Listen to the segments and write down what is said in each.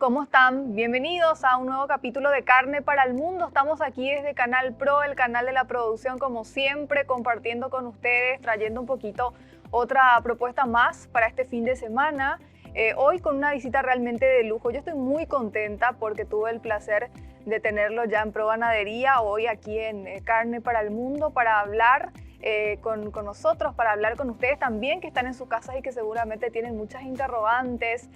¿cómo están? Bienvenidos a un nuevo capítulo de Carne para el Mundo. Estamos aquí desde Canal Pro, el canal de la producción, como siempre, compartiendo con ustedes, trayendo un poquito otra propuesta más para este fin de semana. Hoy con una visita realmente de lujo. Yo estoy muy contenta porque tuve el placer de tenerlo ya en Pro Ganadería, hoy aquí en Carne para el Mundo, para hablar con nosotros, para hablar con ustedes también que están en sus casas y que seguramente tienen muchas interrogantes.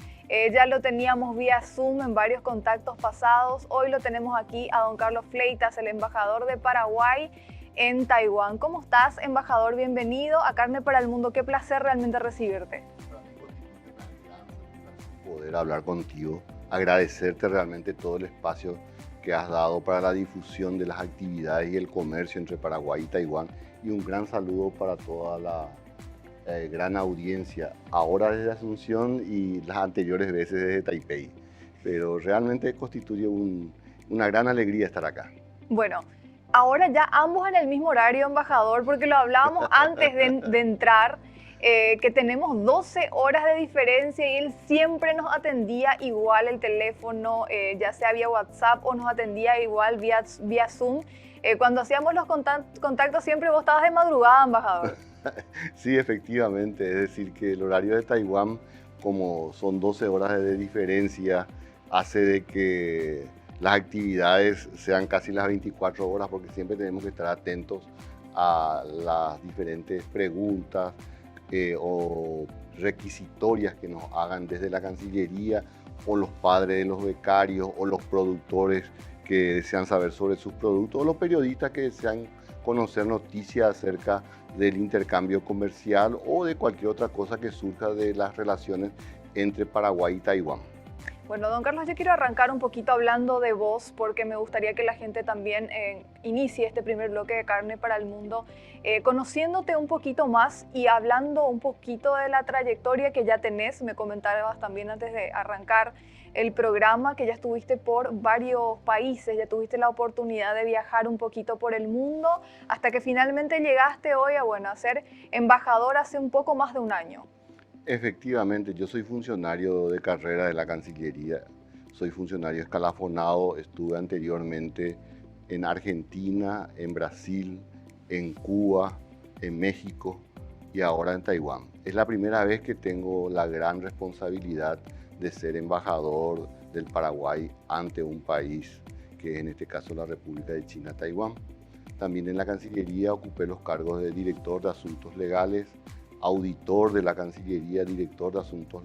Ya lo teníamos vía Zoom en varios contactos pasados. Hoy lo tenemos aquí a don Carlos Fleitas, el embajador de Paraguay en Taiwán. ¿Cómo estás, embajador? Bienvenido a Carne para el Mundo. Qué placer realmente recibirte. Poder hablar contigo, agradecerte realmente todo el espacio que has dado para la difusión de las actividades y el comercio entre Paraguay y Taiwán, y un gran saludo para toda la gran audiencia, ahora desde Asunción y las anteriores veces desde Taipei. Pero realmente constituye una gran alegría estar acá. Bueno, ahora ya ambos en el mismo horario, embajador, porque lo hablábamos antes de entrar, que tenemos 12 horas de diferencia y él siempre nos atendía igual el teléfono, ya sea vía WhatsApp o nos atendía igual vía Zoom. Cuando hacíamos los contactos siempre vos estabas de madrugada, embajador. Sí, efectivamente, es decir, que el horario de Taiwán, como son 12 horas de diferencia, hace de que las actividades sean casi las 24 horas, porque siempre tenemos que estar atentos a las diferentes preguntas o requisitorias que nos hagan desde la Cancillería, o los padres de los becarios, o los productores que desean saber sobre sus productos, o los periodistas que desean conocer noticias acerca del intercambio comercial o de cualquier otra cosa que surja de las relaciones entre Paraguay y Taiwán. Bueno, don Carlos, yo quiero arrancar un poquito hablando de vos, porque me gustaría que la gente también inicie este primer bloque de Carne para el Mundo, conociéndote un poquito más y hablando un poquito de la trayectoria que ya tenés. Me comentabas también antes de arrancar el programa que ya estuviste por varios países, ya tuviste la oportunidad de viajar un poquito por el mundo, hasta que finalmente llegaste hoy a ser embajador hace un poco más de un año. Efectivamente, yo soy funcionario de carrera de la Cancillería, soy funcionario escalafonado, estuve anteriormente en Argentina, en Brasil, en Cuba, en México y ahora en Taiwán. Es la primera vez que tengo la gran responsabilidad de ser embajador del Paraguay ante un país que es en este caso la República de China, Taiwán. También en la Cancillería ocupé los cargos de director de Asuntos Legales, auditor de la Cancillería, director de Asuntos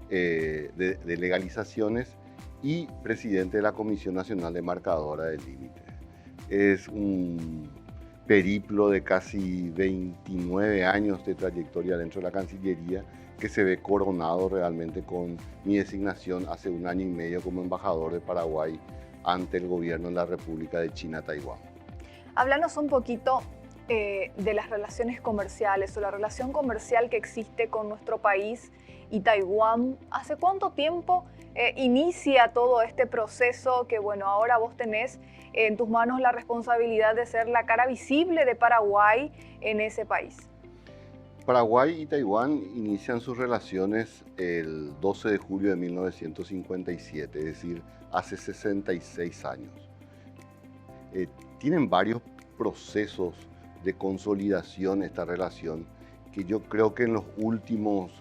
de Legalizaciones y presidente de la Comisión Nacional de Marcadora del Límite. Es un periplo de casi 29 años de trayectoria dentro de la Cancillería que se ve coronado realmente con mi designación hace un año y medio como embajador de Paraguay ante el gobierno de la República de China, Taiwán. Háblanos un poquito de las relaciones comerciales o la relación comercial que existe con nuestro país y Taiwán. ¿Hace cuánto tiempo inicia todo este proceso que, bueno, ahora vos tenés en tus manos la responsabilidad de ser la cara visible de Paraguay en ese país? Paraguay y Taiwán inician sus relaciones el 12 de julio de 1957, es decir, hace 66 años. Tienen varios procesos de consolidación esta relación, que yo creo que en los últimos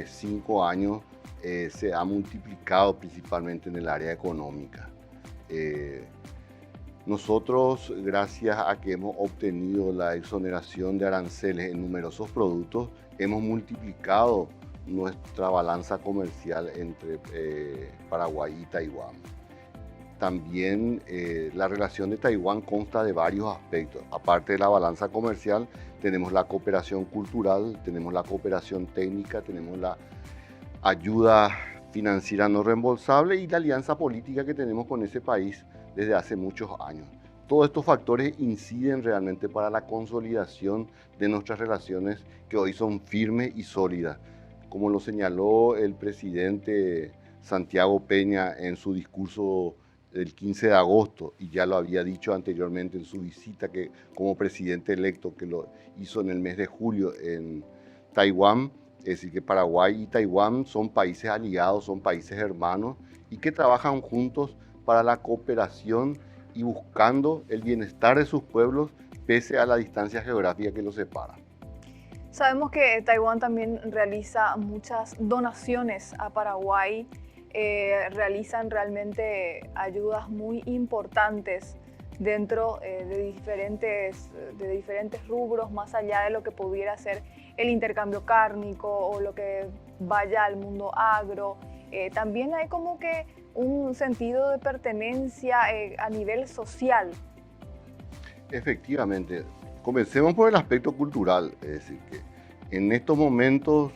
5 años se ha multiplicado principalmente en el área económica. Nosotros, gracias a que hemos obtenido la exoneración de aranceles en numerosos productos, hemos multiplicado nuestra balanza comercial entre Paraguay y Taiwán. También la relación de Taiwán consta de varios aspectos. Aparte de la balanza comercial, tenemos la cooperación cultural, tenemos la cooperación técnica, tenemos la ayuda financiera no reembolsable y la alianza política que tenemos con ese país desde hace muchos años. Todos estos factores inciden realmente para la consolidación de nuestras relaciones, que hoy son firmes y sólidas. Como lo señaló el presidente Santiago Peña en su discurso del 15 de agosto, y ya lo había dicho anteriormente en su visita que como presidente electo que lo hizo en el mes de julio en Taiwán, Es decir, que Paraguay y Taiwán son países aliados, son países hermanos y que trabajan juntos para la cooperación y buscando el bienestar de sus pueblos pese a la distancia geográfica que los separa. Sabemos que Taiwán también realiza muchas donaciones a Paraguay, realizan realmente ayudas muy importantes dentro de diferentes rubros, más allá de lo que pudiera ser el intercambio cárnico o lo que vaya al mundo agro. También hay como que un sentido de pertenencia a nivel social. Efectivamente, comencemos por el aspecto cultural, es decir, que en estos momentos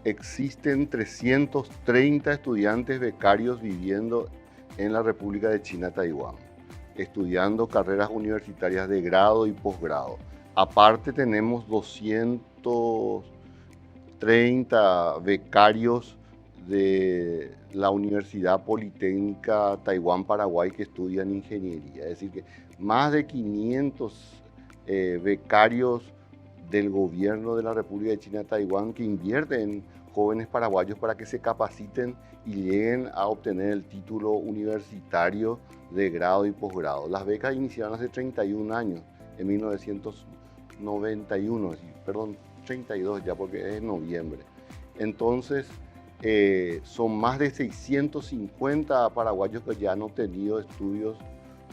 existen 330 estudiantes becarios viviendo en la República de China, Taiwán, estudiando carreras universitarias de grado y posgrado. Aparte tenemos 230 becarios de la Universidad Politécnica Taiwán-Paraguay que estudian ingeniería. Es decir, que más de 500 becarios del gobierno de la República de China Taiwán que invierten en jóvenes paraguayos para que se capaciten y lleguen a obtener el título universitario de grado y posgrado. Las becas iniciaron hace 31 años, en 1991, perdón, 32 ya porque es en noviembre. Entonces, son más de 650 paraguayos que ya han obtenido estudios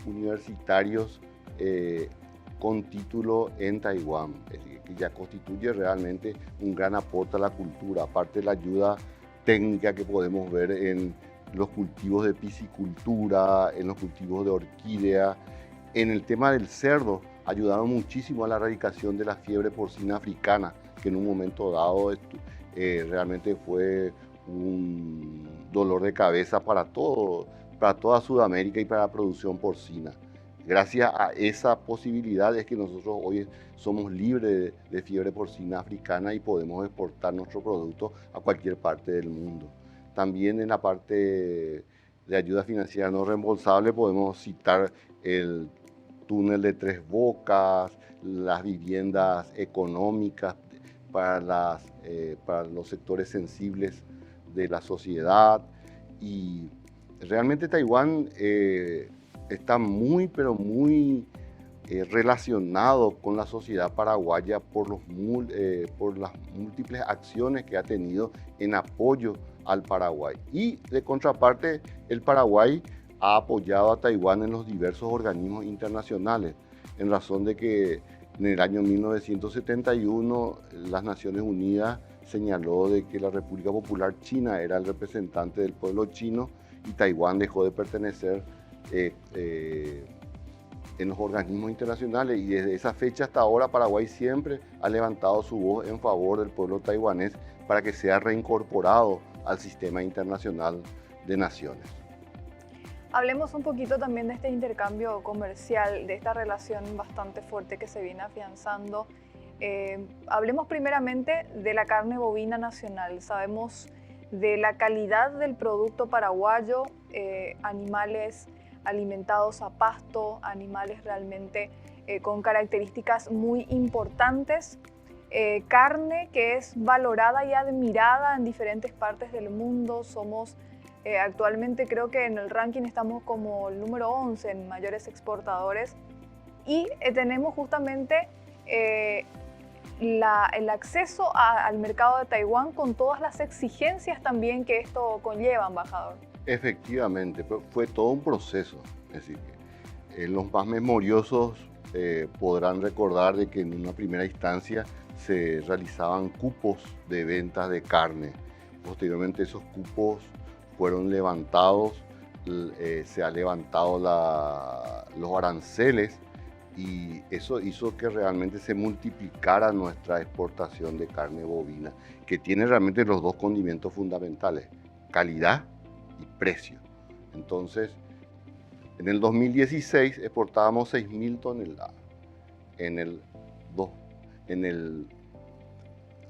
universitarios con título en Taiwán, es decir, que ya constituye realmente un gran aporte a la cultura, aparte de la ayuda técnica que podemos ver en los cultivos de piscicultura, en los cultivos de orquídea. En el tema del cerdo, ayudaron muchísimo a la erradicación de la fiebre porcina africana, que en un momento dado realmente fue un dolor de cabeza para toda Sudamérica y para la producción porcina. Gracias a esa posibilidad es que nosotros hoy somos libres de fiebre porcina africana y podemos exportar nuestro producto a cualquier parte del mundo. También en la parte de ayuda financiera no reembolsable podemos citar el túnel de Tres Bocas, las viviendas económicas para los sectores sensibles de la sociedad. Y realmente Taiwán está muy, pero muy relacionado con la sociedad paraguaya por las múltiples acciones que ha tenido en apoyo al Paraguay. Y de contraparte, el Paraguay ha apoyado a Taiwán en los diversos organismos internacionales, en razón de que en el año 1971 las Naciones Unidas señaló de que la República Popular China era el representante del pueblo chino y Taiwán dejó de pertenecer en los organismos internacionales, y desde esa fecha hasta ahora Paraguay siempre ha levantado su voz en favor del pueblo taiwanés para que sea reincorporado al sistema internacional de naciones. Hablemos un poquito también de este intercambio comercial, de esta relación bastante fuerte que se viene afianzando. Hablemos primeramente de la carne bovina nacional. Sabemos de la calidad del producto paraguayo, animales alimentados a pasto, animales realmente con características muy importantes, carne que es valorada y admirada en diferentes partes del mundo. Somos actualmente, creo que en el ranking estamos como el número 11 en mayores exportadores, y tenemos justamente el acceso al mercado de Taiwán con todas las exigencias también que esto conlleva, embajador. Efectivamente, fue todo un proceso. Es decir, que los más memoriosos podrán recordar de que en una primera instancia se realizaban cupos de ventas de carne. Posteriormente esos cupos fueron levantados, se han levantado los aranceles, y eso hizo que realmente se multiplicara nuestra exportación de carne bovina, que tiene realmente los dos condimentos fundamentales: calidad y precio. Entonces, en el 2016 exportábamos 6.000 toneladas. En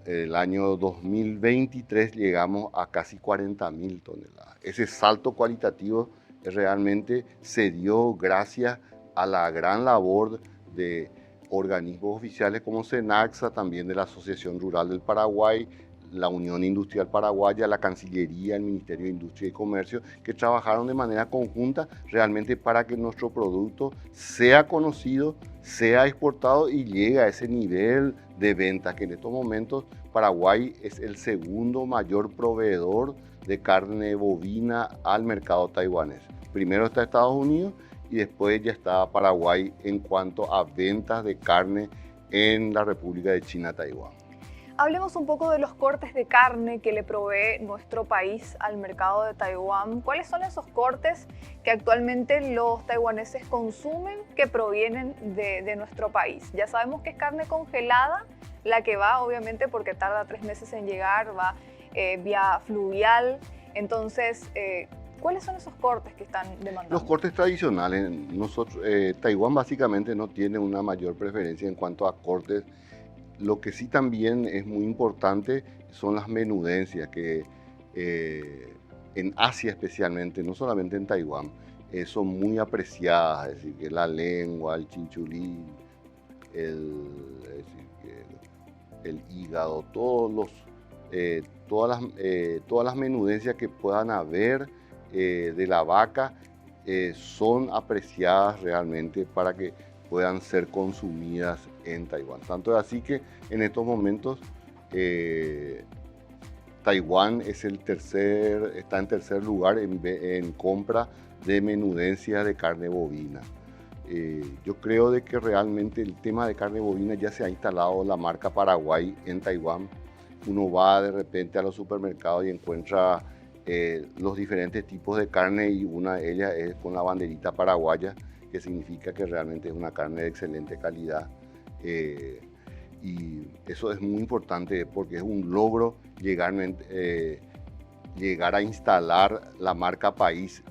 el año 2023 llegamos a casi 40.000 toneladas. Ese salto cualitativo realmente se dio gracias a la gran labor de organismos oficiales como SENACSA, también de la Asociación Rural del Paraguay, la Unión Industrial Paraguaya, la Cancillería, el Ministerio de Industria y Comercio, que trabajaron de manera conjunta realmente para que nuestro producto sea conocido, sea exportado y llegue a ese nivel de ventas, que en estos momentos Paraguay es el segundo mayor proveedor de carne bovina al mercado taiwanés. Primero está Estados Unidos y después ya está Paraguay en cuanto a ventas de carne en la República de China, Taiwán. Hablemos un poco de los cortes de carne que le provee nuestro país al mercado de Taiwán. ¿Cuáles son esos cortes que actualmente los taiwaneses consumen que provienen de nuestro país? Ya sabemos que es carne congelada, la que va obviamente porque tarda 3 meses en llegar, va vía fluvial. Entonces, ¿cuáles son esos cortes que están demandando? Los cortes tradicionales. Taiwán básicamente no tiene una mayor preferencia en cuanto a cortes. Lo que sí también es muy importante son las menudencias, que en Asia especialmente, no solamente en Taiwán, son muy apreciadas, es decir, que la lengua, el chinchulí, el hígado, todas las menudencias que puedan haber de la vaca son apreciadas realmente para que puedan ser consumidas en Taiwán. Tanto es así que en estos momentos Taiwán está en tercer lugar en compra de menudencias de carne bovina. Yo creo de que realmente el tema de carne bovina ya se ha instalado la marca Paraguay en Taiwán. Uno va de repente a los supermercados y encuentra los diferentes tipos de carne y una de ellas es con la banderita paraguaya, que significa que realmente es una carne de excelente calidad. Y eso es muy importante porque es un logro llegar a instalar la marca país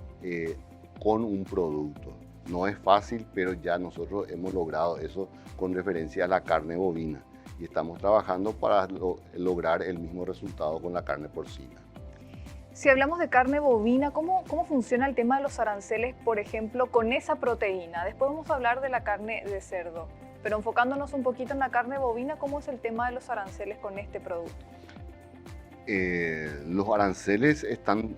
con un producto. No es fácil, pero ya nosotros hemos logrado eso con referencia a la carne bovina y estamos trabajando para lograr el mismo resultado con la carne porcina. Si hablamos de carne bovina, ¿cómo funciona el tema de los aranceles, por ejemplo, con esa proteína? Después vamos a hablar de la carne de cerdo, pero enfocándonos un poquito en la carne bovina, ¿cómo es el tema de los aranceles con este producto? Los aranceles están...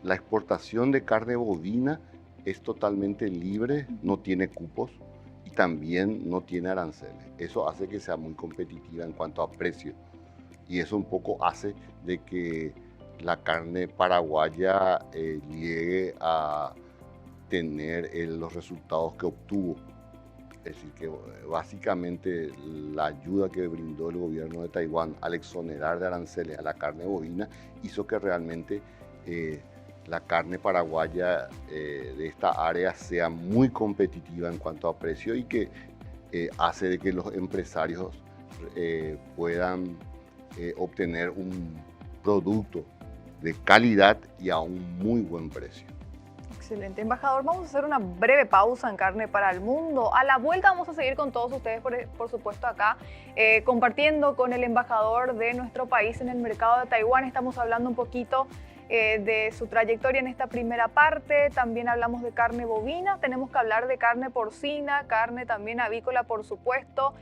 la exportación de carne bovina es totalmente libre, no tiene cupos y también no tiene aranceles. Eso hace que sea muy competitiva en cuanto a precio. Y eso un poco hace de que la carne paraguaya llegue a tener los resultados que obtuvo. Es decir, que básicamente la ayuda que brindó el gobierno de Taiwán al exonerar de aranceles a la carne bovina hizo que realmente la carne paraguaya de esta área sea muy competitiva en cuanto a precio y que hace de que los empresarios puedan obtener un producto de calidad y a un muy buen precio. Excelente, embajador. Vamos a hacer una breve pausa en Carne para el Mundo. A la vuelta vamos a seguir con todos ustedes, por supuesto, acá, compartiendo con el embajador de nuestro país en el mercado de Taiwán. Estamos hablando un poquito de su trayectoria en esta primera parte. También hablamos de carne bovina. Tenemos que hablar de carne porcina, carne también avícola, por supuesto.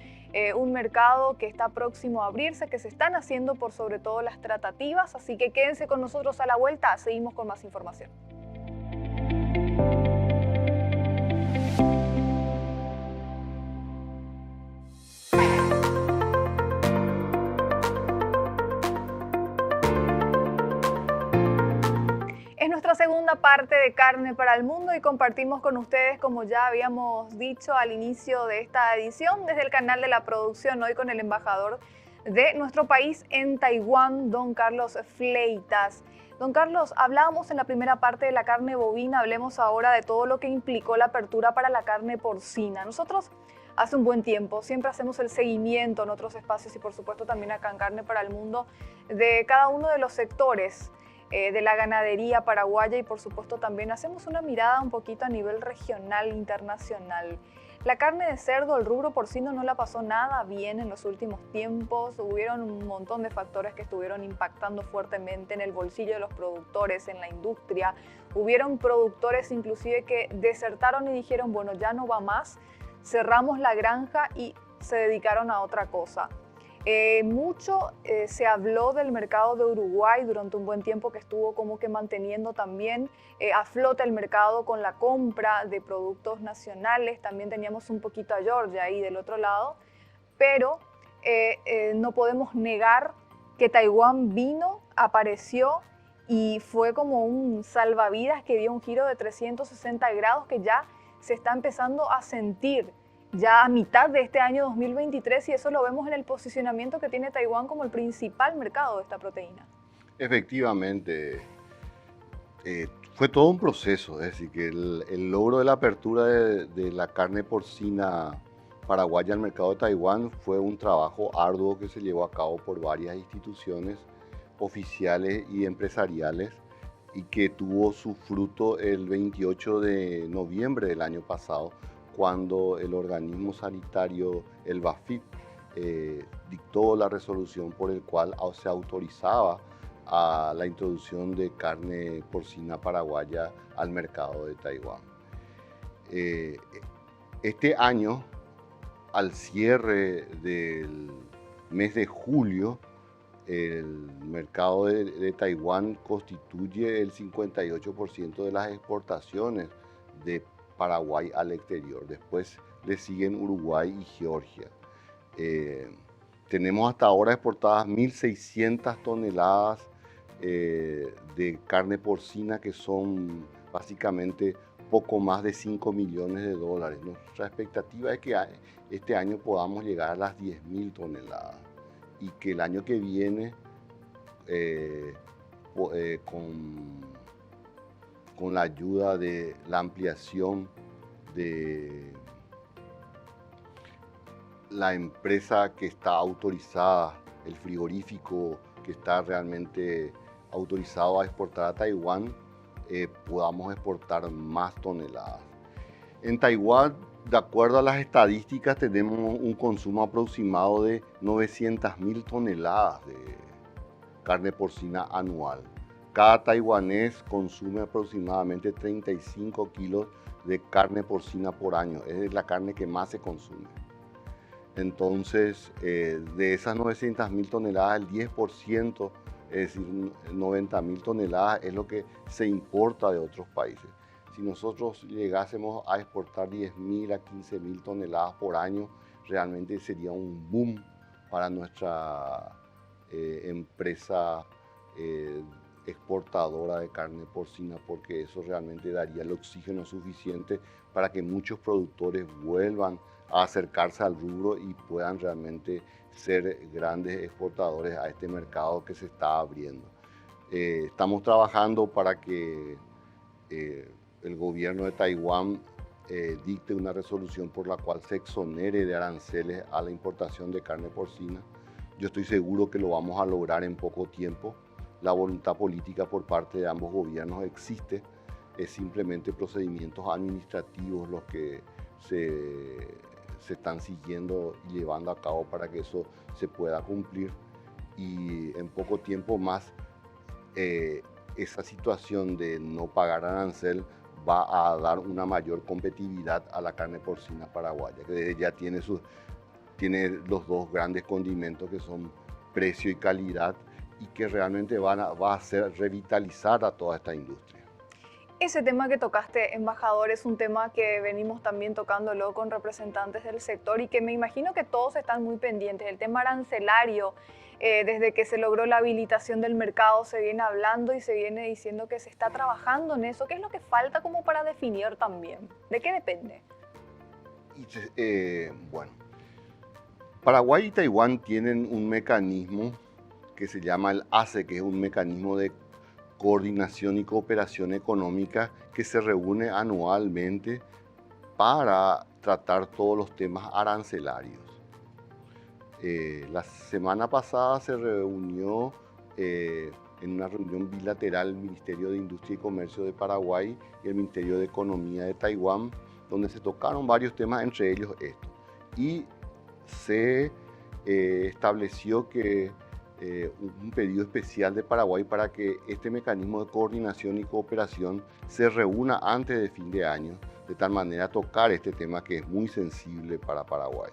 Un mercado que está próximo a abrirse, que se están haciendo por sobre todo las tratativas. Así que quédense con nosotros a la vuelta. Seguimos con más información. Es nuestra segunda parte de Carne para el Mundo y compartimos con ustedes, como ya habíamos dicho al inicio de esta edición, desde el canal de la producción, hoy con el embajador de nuestro país en Taiwán, don Carlos Fleitas. Don Carlos, hablábamos en la primera parte de la carne bovina, hablemos ahora de todo lo que implicó la apertura para la carne porcina. Nosotros hace un buen tiempo siempre hacemos el seguimiento en otros espacios y por supuesto también acá en Carne para el Mundo de cada uno de los sectores de la ganadería paraguaya y por supuesto también hacemos una mirada un poquito a nivel regional, internacional. La carne de cerdo, el rubro porcino no la pasó nada bien en los últimos tiempos. Hubieron un montón de factores que estuvieron impactando fuertemente en el bolsillo de los productores, en la industria. Hubieron productores inclusive que desertaron y dijeron, bueno, ya no va más, cerramos la granja y se dedicaron a otra cosa. Mucho se habló del mercado de Uruguay durante un buen tiempo, que estuvo como que manteniendo también a flote el mercado con la compra de productos nacionales. También teníamos un poquito a Georgia ahí del otro lado, pero no podemos negar que Taiwán vino, apareció y fue como un salvavidas que dio un giro de 360 grados que ya se está empezando a sentir ya a mitad de este año 2023, y eso lo vemos en el posicionamiento que tiene Taiwán como el principal mercado de esta proteína. Efectivamente, fue todo un proceso, es decir, que el logro de la apertura de la carne porcina paraguaya al mercado de Taiwán fue un trabajo arduo que se llevó a cabo por varias instituciones oficiales y empresariales y que tuvo su fruto el 28 de noviembre del año pasado, cuando el organismo sanitario, el BAFIP, dictó la resolución por el cual se autorizaba a la introducción de carne porcina paraguaya al mercado de Taiwán. Este año, al cierre del mes de julio, el mercado de Taiwán constituye el 58% de las exportaciones de Paraguay al exterior. Después le siguen Uruguay y Georgia. Tenemos hasta ahora exportadas 1.600 toneladas de carne porcina, que son básicamente poco más de 5 millones de dólares. Nuestra expectativa es que este año podamos llegar a las 10.000 toneladas y que el año que viene con la ayuda de la ampliación de la empresa que está autorizada, el frigorífico que está realmente autorizado a exportar a Taiwán, podamos exportar más toneladas. En Taiwán, de acuerdo a las estadísticas, tenemos un consumo aproximado de 900.000 toneladas de carne porcina anual. Cada taiwanés consume aproximadamente 35 kilos de carne porcina por año. Es la carne que más se consume. Entonces, de esas 900.000 toneladas, el 10%, es decir, 90.000 toneladas, es lo que se importa de otros países. Si nosotros llegásemos a exportar 10.000 a 15.000 toneladas por año, realmente sería un boom para nuestra empresa exportadora de carne porcina, porque eso realmente daría el oxígeno suficiente para que muchos productores vuelvan a acercarse al rubro y puedan realmente ser grandes exportadores a este mercado que se está abriendo. Estamos trabajando para que el gobierno de Taiwán dicte una resolución por la cual se exonere de aranceles a la importación de carne porcina. Yo estoy seguro que lo vamos a lograr en poco tiempo. La voluntad política por parte de ambos gobiernos existe. Es simplemente procedimientos administrativos los que se están siguiendo y llevando a cabo para que eso se pueda cumplir. Y en poco tiempo más, esa situación de no pagar arancel va a dar una mayor competitividad a la carne porcina paraguaya, que ya tiene los dos grandes condimentos que son precio y calidad, y que realmente va a hacer revitalizar a toda esta industria. Ese tema que tocaste, embajador, es un tema que venimos también tocándolo con representantes del sector y que me imagino que todos están muy pendientes. El tema arancelario, desde que se logró la habilitación del mercado, se viene hablando y se viene diciendo que se está trabajando en eso. ¿Qué es lo que falta como para definir también? ¿De qué depende? Bueno, Paraguay y Taiwán tienen un mecanismo que se llama el ACE, que es un mecanismo de coordinación y cooperación económica que se reúne anualmente para tratar todos los temas arancelarios. La semana pasada se reunió en una reunión bilateral el Ministerio de Industria y Comercio de Paraguay y el Ministerio de Economía de Taiwán, donde se tocaron varios temas, entre ellos esto. Y se estableció que un pedido especial de Paraguay para que este mecanismo de coordinación y cooperación se reúna antes de fin de año, de tal manera a tocar este tema que es muy sensible para Paraguay.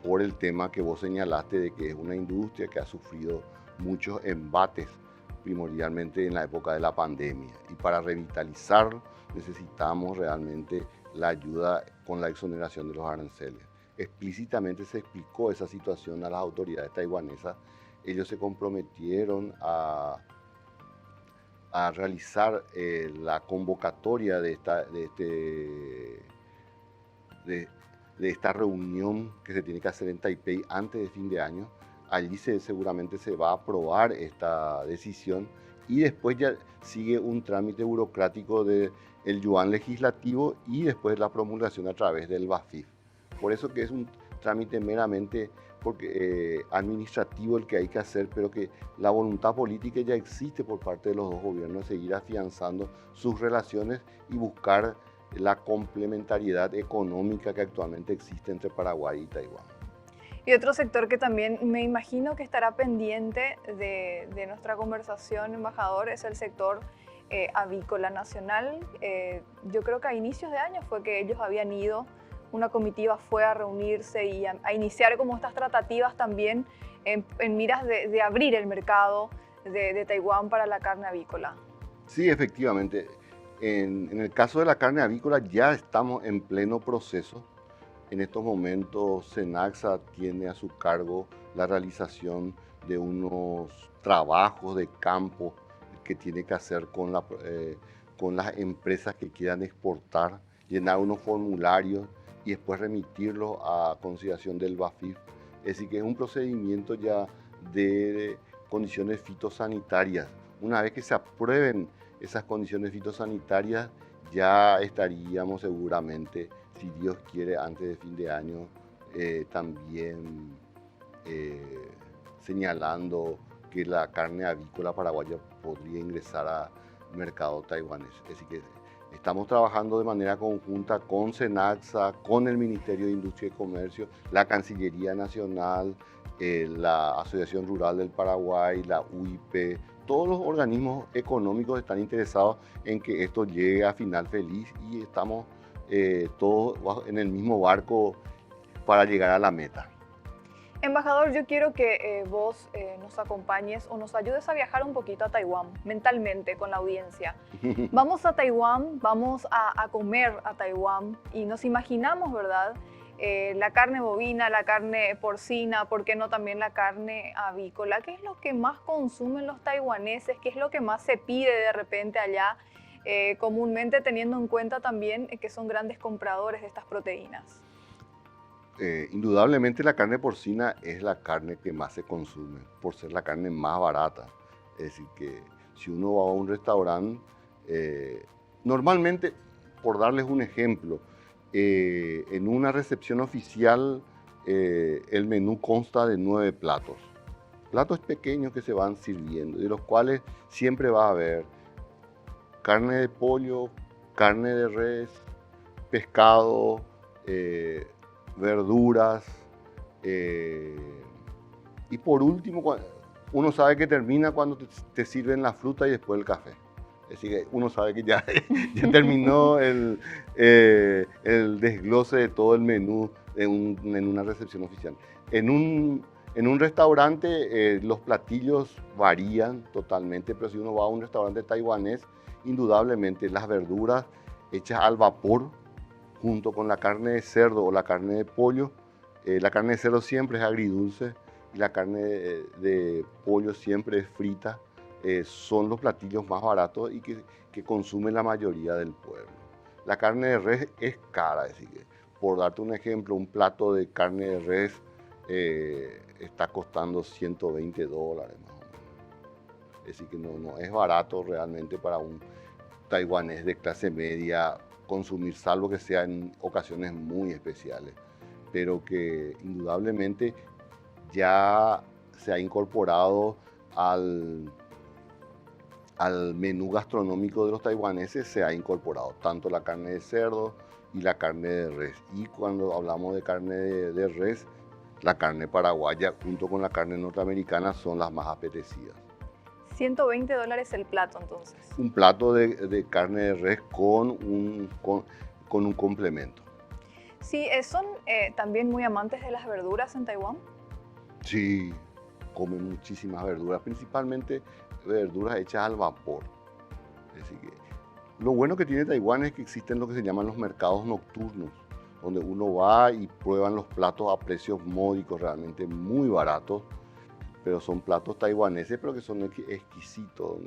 por el tema que vos señalaste de que es una industria que ha sufrido muchos embates, primordialmente en la época de la pandemia. Y para revitalizarlo necesitamos realmente la ayuda con la exoneración de los aranceles. Explícitamente se explicó esa situación a las autoridades taiwanesas. Ellos se comprometieron a realizar la convocatoria de esta reunión que se tiene que hacer en Taipei antes de fin de año. Allí seguramente se va a aprobar esta decisión y después ya sigue un trámite burocrático del yuan legislativo y después la promulgación a través del BAFIF. Por eso que es un trámite meramente administrativo el que hay que hacer, pero que la voluntad política ya existe por parte de los dos gobiernos de seguir afianzando sus relaciones y buscar la complementariedad económica que actualmente existe entre Paraguay y Taiwán. Y otro sector que también me imagino que estará pendiente de nuestra conversación, embajador, es el sector avícola nacional. Yo creo que a inicios de año fue que ellos habían ido, una comitiva fue a reunirse y a iniciar como estas tratativas también en miras de abrir el mercado de Taiwán para la carne avícola. Sí, efectivamente. En el caso de la carne avícola ya estamos en pleno proceso. En estos momentos Senaxa tiene a su cargo la realización de unos trabajos de campo que tiene que hacer con las empresas que quieran exportar, llenar unos formularios y después remitirlos a consideración del BAFIF. Es decir, que es un procedimiento ya de condiciones fitosanitarias. Una vez que se aprueben esas condiciones fitosanitarias, ya estaríamos seguramente, si Dios quiere, antes de fin de año, también señalando que la carne avícola paraguaya podría ingresar al mercado taiwanés. Así que estamos trabajando de manera conjunta con Senaxa, con el Ministerio de Industria y Comercio, la Cancillería Nacional, la Asociación Rural del Paraguay, la UIP. Todos los organismos económicos están interesados en que esto llegue a final feliz y estamos todos en el mismo barco para llegar a la meta. Embajador, yo quiero que vos nos acompañes o nos ayudes a viajar un poquito a Taiwán, mentalmente, con la audiencia. Vamos a Taiwán, vamos a comer a Taiwán y nos imaginamos, ¿verdad? La carne bovina, la carne porcina, ¿por qué no también la carne avícola? ¿Qué es lo que más consumen los taiwaneses? ¿Qué es lo que más se pide de repente allá, comúnmente teniendo en cuenta también que son grandes compradores de estas proteínas? Indudablemente la carne porcina es la carne que más se consume, por ser la carne más barata. Es decir, que si uno va a un restaurante, normalmente, por darles un ejemplo, en una recepción oficial el menú consta de 9 platos. Platos pequeños que se van sirviendo, de los cuales siempre va a haber carne de pollo, carne de res, pescado, verduras, y por último, uno sabe que termina cuando te sirven la fruta y después el café. Así que uno sabe que ya terminó el desglose de todo el menú en una recepción oficial. En un restaurante los platillos varían totalmente, pero si uno va a un restaurante taiwanés, indudablemente las verduras hechas al vapor, junto con la carne de cerdo o la carne de pollo. La carne de cerdo siempre es agridulce y la carne de pollo siempre es frita. Son los platillos más baratos y que consume la mayoría del pueblo. La carne de res es cara, es decir, por darte un ejemplo, un plato de carne de res está costando $120 más o menos. Es decir, que no es barato realmente para un taiwanés de clase media consumir, salvo que sea en ocasiones muy especiales, pero que indudablemente ya se ha incorporado al menú gastronómico de los taiwaneses, se ha incorporado tanto la carne de cerdo y la carne de res. Y cuando hablamos de carne de res, la carne paraguaya junto con la carne norteamericana son las más apetecidas. $120 el plato, entonces. Un plato de carne de res con un complemento. Sí, son también muy amantes de las verduras en Taiwán. Sí, comen muchísimas verduras, principalmente verduras hechas al vapor. Así que lo bueno que tiene Taiwán es que existen lo que se llaman los mercados nocturnos, donde uno va y prueban los platos a precios módicos, realmente muy baratos, pero son platos taiwaneses, pero que son exquisitos,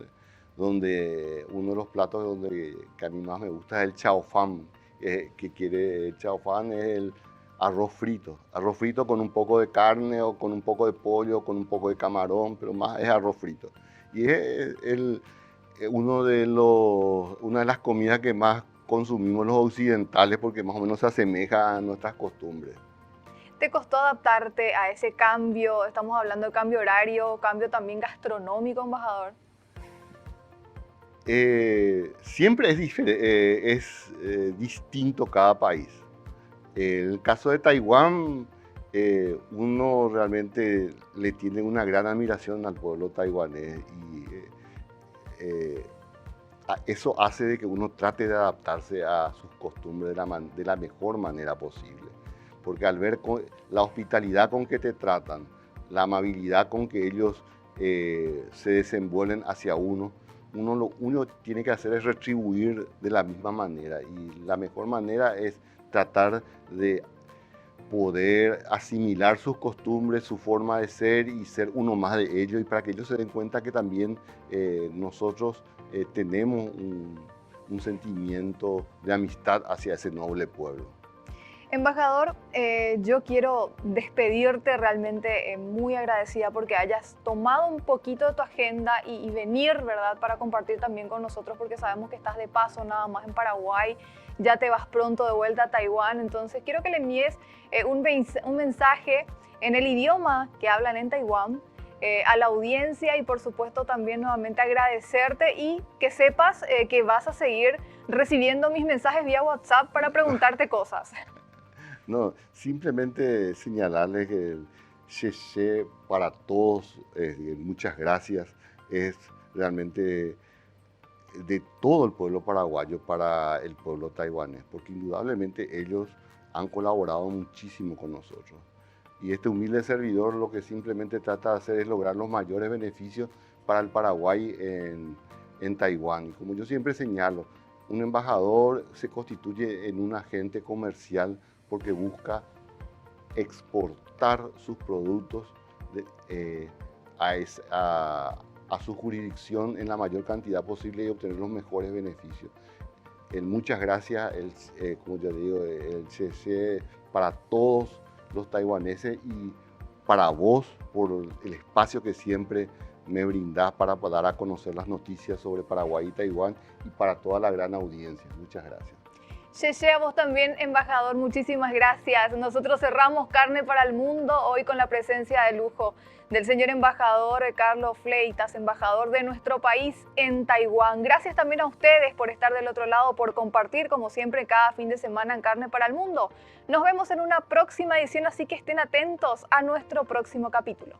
donde uno de los platos que a mí más me gusta es el chao fan, el chao fan es el arroz frito con un poco de carne o con un poco de pollo, con un poco de camarón, pero más es arroz frito. Y es una de las comidas que más consumimos los occidentales porque más o menos se asemeja a nuestras costumbres. ¿Te costó adaptarte a ese cambio? Estamos hablando de cambio horario, cambio también gastronómico, embajador. Siempre es distinto cada país. En el caso de Taiwán, uno realmente le tiene una gran admiración al pueblo taiwanés y eso hace de que uno trate de adaptarse a sus costumbres de la mejor manera posible. Porque al ver la hospitalidad con que te tratan, la amabilidad con que ellos se desenvuelven hacia uno, uno tiene que hacer es retribuir de la misma manera. Y la mejor manera es tratar de poder asimilar sus costumbres, su forma de ser y ser uno más de ellos, y para que ellos se den cuenta que también nosotros tenemos un sentimiento de amistad hacia ese noble pueblo. Embajador, yo quiero despedirte realmente muy agradecida porque hayas tomado un poquito de tu agenda y venir, ¿verdad?, para compartir también con nosotros, porque sabemos que estás de paso nada más en Paraguay, ya te vas pronto de vuelta a Taiwán, entonces quiero que le envíes un mensaje en el idioma que hablan en Taiwán a la audiencia y por supuesto también nuevamente agradecerte y que sepas que vas a seguir recibiendo mis mensajes vía WhatsApp para preguntarte cosas. No, simplemente señalarles que el Xie para todos, muchas gracias, es realmente de todo el pueblo paraguayo para el pueblo taiwanés, porque indudablemente ellos han colaborado muchísimo con nosotros. Y este humilde servidor lo que simplemente trata de hacer es lograr los mayores beneficios para el Paraguay en Taiwán. Y como yo siempre señalo, un embajador se constituye en un agente comercial porque busca exportar sus productos a su jurisdicción en la mayor cantidad posible y obtener los mejores beneficios. Muchas gracias, como ya digo, el CC para todos los taiwaneses y para vos por el espacio que siempre me brindás para dar a conocer las noticias sobre Paraguay y Taiwán y para toda la gran audiencia. Muchas gracias. Xie, a vos también, embajador, muchísimas gracias. Nosotros cerramos Carne para el Mundo hoy con la presencia de lujo del señor embajador Carlos Fleitas, embajador de nuestro país en Taiwán. Gracias también a ustedes por estar del otro lado, por compartir como siempre cada fin de semana en Carne para el Mundo. Nos vemos en una próxima edición, así que estén atentos a nuestro próximo capítulo.